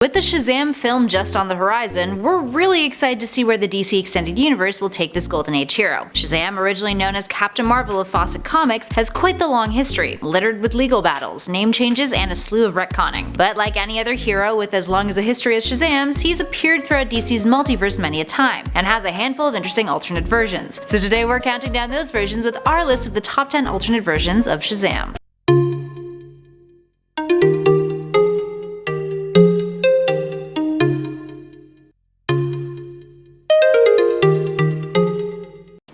With the Shazam film just on the horizon, we're really excited to see where the DC Extended Universe will take this Golden Age hero. Shazam, originally known as Captain Marvel of Fawcett Comics, has quite the long history, littered with legal battles, name changes, and a slew of retconning. But like any other hero with as long as a history as Shazam's, he's appeared throughout DC's multiverse many a time, and has a handful of interesting alternate versions. So today we're counting down those versions with our list of the top 10 alternate versions of Shazam.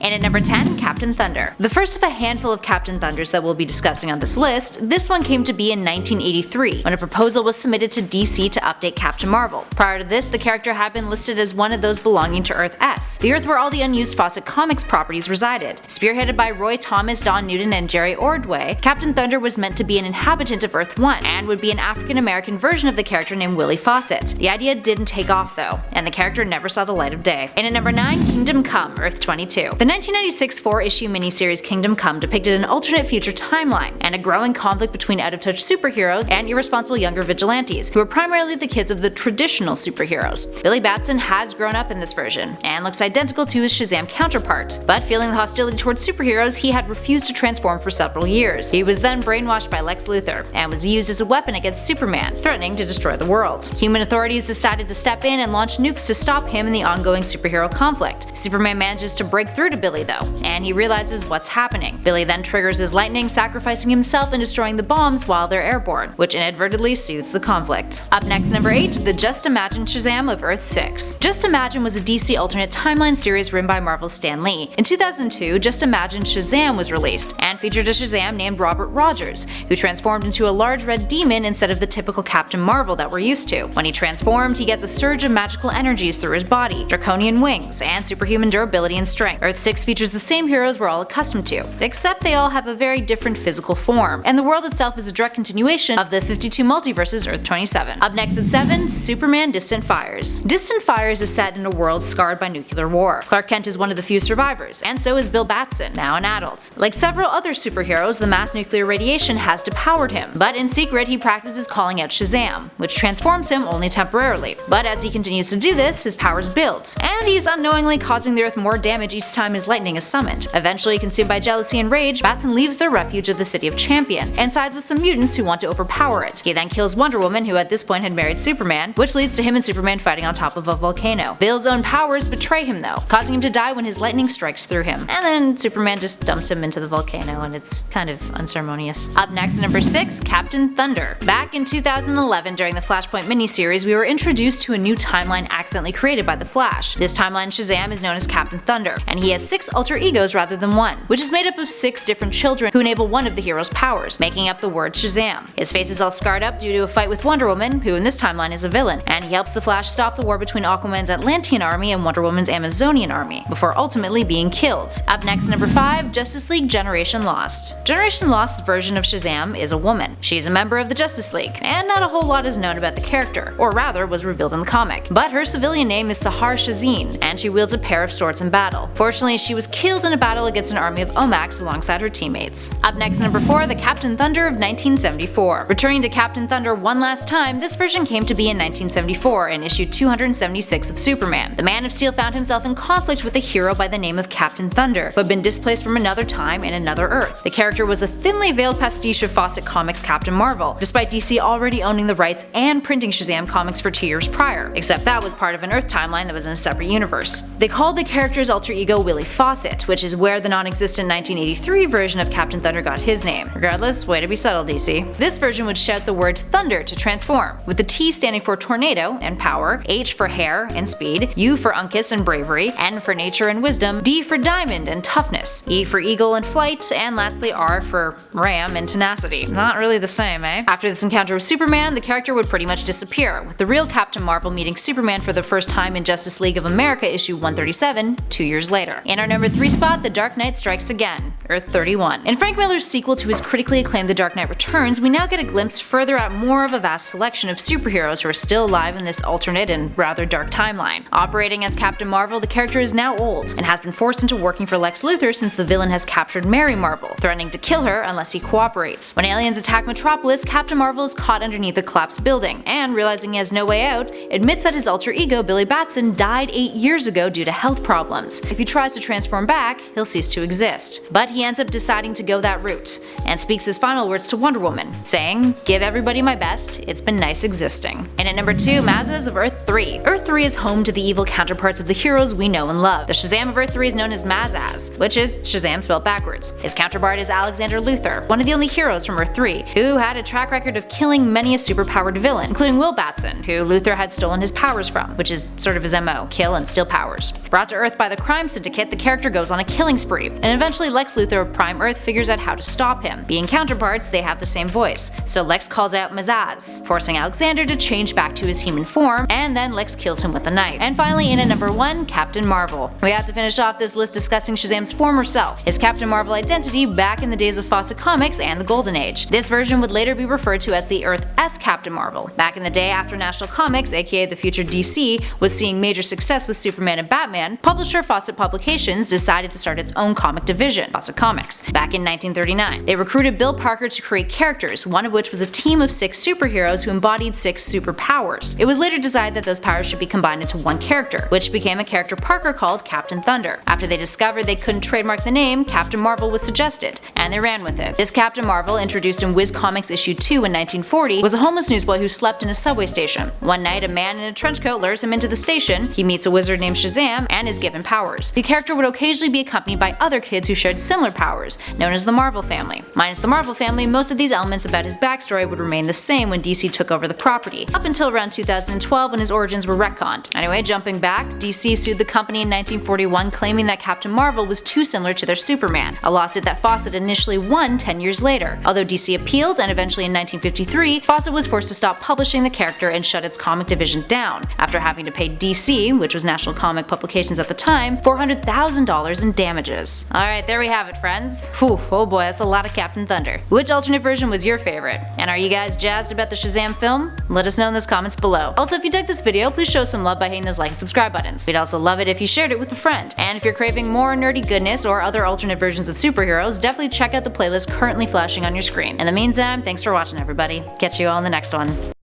And at number 10, Captain Thunder. The first of a handful of Captain Thunders that we'll be discussing on this list, this one came to be in 1983, when a proposal was submitted to DC to update Captain Marvel. Prior to this, the character had been listed as one of those belonging to Earth S, the Earth where all the unused Fawcett Comics properties resided. Spearheaded by Roy Thomas, Don Newton, and Jerry Ordway, Captain Thunder was meant to be an inhabitant of Earth 1, and would be an African-American version of the character named Willie Fawcett. The idea didn't take off though, and the character never saw the light of day. And at number 9, Kingdom Come, Earth 22. The 1996 4-issue miniseries Kingdom Come depicted an alternate future timeline, and a growing conflict between out-of-touch superheroes and irresponsible younger vigilantes, who are primarily the kids of the traditional superheroes. Billy Batson has grown up in this version, and looks identical to his Shazam counterpart, but feeling the hostility towards superheroes, he had refused to transform for several years. He was then brainwashed by Lex Luthor, and was used as a weapon against Superman, threatening to destroy the world. Human authorities decided to step in and launch nukes to stop him in the ongoing superhero conflict. Superman manages to break through to Billy though, and he realizes what's happening. Billy then triggers his lightning, sacrificing himself and destroying the bombs while they're airborne, which inadvertently soothes the conflict. Up next, number 8, the Just Imagine Shazam of Earth 6. Just Imagine was a DC alternate timeline series written by Marvel's Stan Lee. In 2002, Just Imagine Shazam was released, and featured a Shazam named Robert Rogers, who transformed into a large red demon instead of the typical Captain Marvel that we're used to. When he transformed, he gets a surge of magical energies through his body, draconian wings, and superhuman durability and strength. Earth 6 features the same heroes we're all accustomed to, except they all have a very different physical form, and the world itself is a direct continuation of the 52 multiverses Earth 27. Up next at 7, Superman Distant Fires. Distant Fires is set in a world scarred by nuclear war. Clark Kent is one of the few survivors, and so is Bill Batson, now an adult. Like several other superheroes, the mass nuclear radiation has depowered him, but in secret he practices calling out Shazam, which transforms him only temporarily. But as he continues to do this, his powers build, and he's unknowingly causing the Earth more damage each time his lightning is summoned. Eventually consumed by jealousy and rage, Batson leaves their refuge of the city of Champion, and sides with some mutants who want to overpower it. He then kills Wonder Woman, who at this point had married Superman, which leads to him and Superman fighting on top of a volcano. Bill's own powers betray him though, causing him to die when his lightning strikes through him, and then Superman just dumps him into the volcano, and it's kind of unceremonious. Up next at number 6, Captain Thunder. Back in 2011, during the Flashpoint miniseries, we were introduced to a new timeline accidentally created by the Flash. This timeline Shazam is known as Captain Thunder, and he has 6 alter egos rather than one, which is made up of 6 different children who enable one of the hero's powers, making up the word Shazam. His face is all scarred up due to a fight with Wonder Woman, who in this timeline is a villain, and he helps the Flash stop the war between Aquaman's Atlantean army and Wonder Woman's Amazonian army, before ultimately being killed. Up next, number 5, Justice League Generation Lost. Generation Lost's version of Shazam is a woman. She's a member of the Justice League, and not a whole lot is known about the character, or rather was revealed in the comic. But her civilian name is Sahar Shazin, and she wields a pair of swords in battle. Fortunately, she was killed in a battle against an army of Omax alongside her teammates. Up next, number 4, the Captain Thunder of 1974. Returning to Captain Thunder one last time, this version came to be in 1974 in issue 276 of Superman. The Man of Steel found himself in conflict with a hero by the name of Captain Thunder, who had been displaced from another time and another Earth. The character was a thinly veiled pastiche of Fawcett Comics' Captain Marvel, despite DC already owning the rights and printing Shazam comics for 2 years prior, except that was part of an Earth timeline that was in a separate universe. They called the character's alter ego Willie Fawcett, which is where the non-existent 1983 version of Captain Thunder got his name. Regardless, way to be subtle, DC. This version would shout the word thunder to transform, with the T standing for tornado and power, H for hair and speed, U for Uncas and bravery, N for nature and wisdom, D for diamond and toughness, E for eagle and flight, and lastly R for ram and tenacity. Not really the same, eh? After this encounter with Superman, the character would pretty much disappear, with the real Captain Marvel meeting Superman for the first time in Justice League of America issue 137 2 years later. In our number 3 spot, the Dark Knight Strikes Again, Earth 31. In Frank Miller's sequel to his critically acclaimed The Dark Knight Returns, we now get a glimpse further at more of a vast selection of superheroes who are still alive in this alternate and rather dark timeline. Operating as Captain Marvel, the character is now old, and has been forced into working for Lex Luthor since the villain has captured Mary Marvel, threatening to kill her unless he cooperates. When aliens attack Metropolis, Captain Marvel is caught underneath a collapsed building, and realizing he has no way out, admits that his alter ego Billy Batson died 8 years ago due to health problems. If he tries to transform back, he'll cease to exist. But he ends up deciding to go that route, and speaks his final words to Wonder Woman, saying, "Give everybody my best, it's been nice existing." And at number 2, Mazas of Earth 3. Earth 3 is home to the evil counterparts of the heroes we know and love. The Shazam of Earth 3 is known as Mazas, which is Shazam spelled backwards. His counterpart is Alexander Luthor, one of the only heroes from Earth 3, who had a track record of killing many a superpowered villain, including Will Batson, who Luthor had stolen his powers from, which is sort of his MO, kill and steal powers. Brought to Earth by the crime syndicate, the character goes on a killing spree, and eventually Lex Luthor of Prime Earth figures out how to stop him. Being counterparts, they have the same voice, so Lex calls out Mazaz, forcing Alexander to change back to his human form, and then Lex kills him with a knife. And finally, in at number 1, Captain Marvel. We have to finish off this list discussing Shazam's former self, his Captain Marvel identity back in the days of Fawcett Comics and the Golden Age. This version would later be referred to as the Earth S Captain Marvel. Back in the day after National Comics, aka the future DC, was seeing major success with Superman and Batman, publisher Fawcett Publications decided to start its own comic division, Fawcett Comics, back in 1939. They recruited Bill Parker to create characters, one of which was a team of 6 superheroes who embodied 6 superpowers. It was later decided that those powers should be combined into one character, which became a character Parker called Captain Thunder. After they discovered they couldn't trademark the name, Captain Marvel was suggested, and they ran with it. This Captain Marvel, introduced in Whiz Comics issue 2 in 1940, was a homeless newsboy who slept in a subway station. One night, a man in a trench coat lures him into the station, he meets a wizard named Shazam, and is given powers. The character would occasionally be accompanied by other kids who shared similar powers, known as the Marvel family. Minus the Marvel family, most of these elements about his backstory would remain the same when DC took over the property, up until around 2012 when his origins were retconned. Anyway, jumping back, DC sued the company in 1941 claiming that Captain Marvel was too similar to their Superman, a lawsuit that Fawcett initially won 10 years later. Although DC appealed, and eventually in 1953, Fawcett was forced to stop publishing the character and shut its comic division down, after having to pay DC, which was National Comic Publications at the time, $400,000 in damages. Alright, there we have it, friends. Whew, oh boy, that's a lot of Captain Thunder. Which alternate version was your favorite? And are you guys jazzed about the Shazam film? Let us know in those comments below. Also, if you dug this video, please show some love by hitting those like and subscribe buttons. We'd also love it if you shared it with a friend. And if you're craving more nerdy goodness or other alternate versions of superheroes, definitely check out the playlist currently flashing on your screen. In the meantime, thanks for watching, everybody. Catch you all in the next one.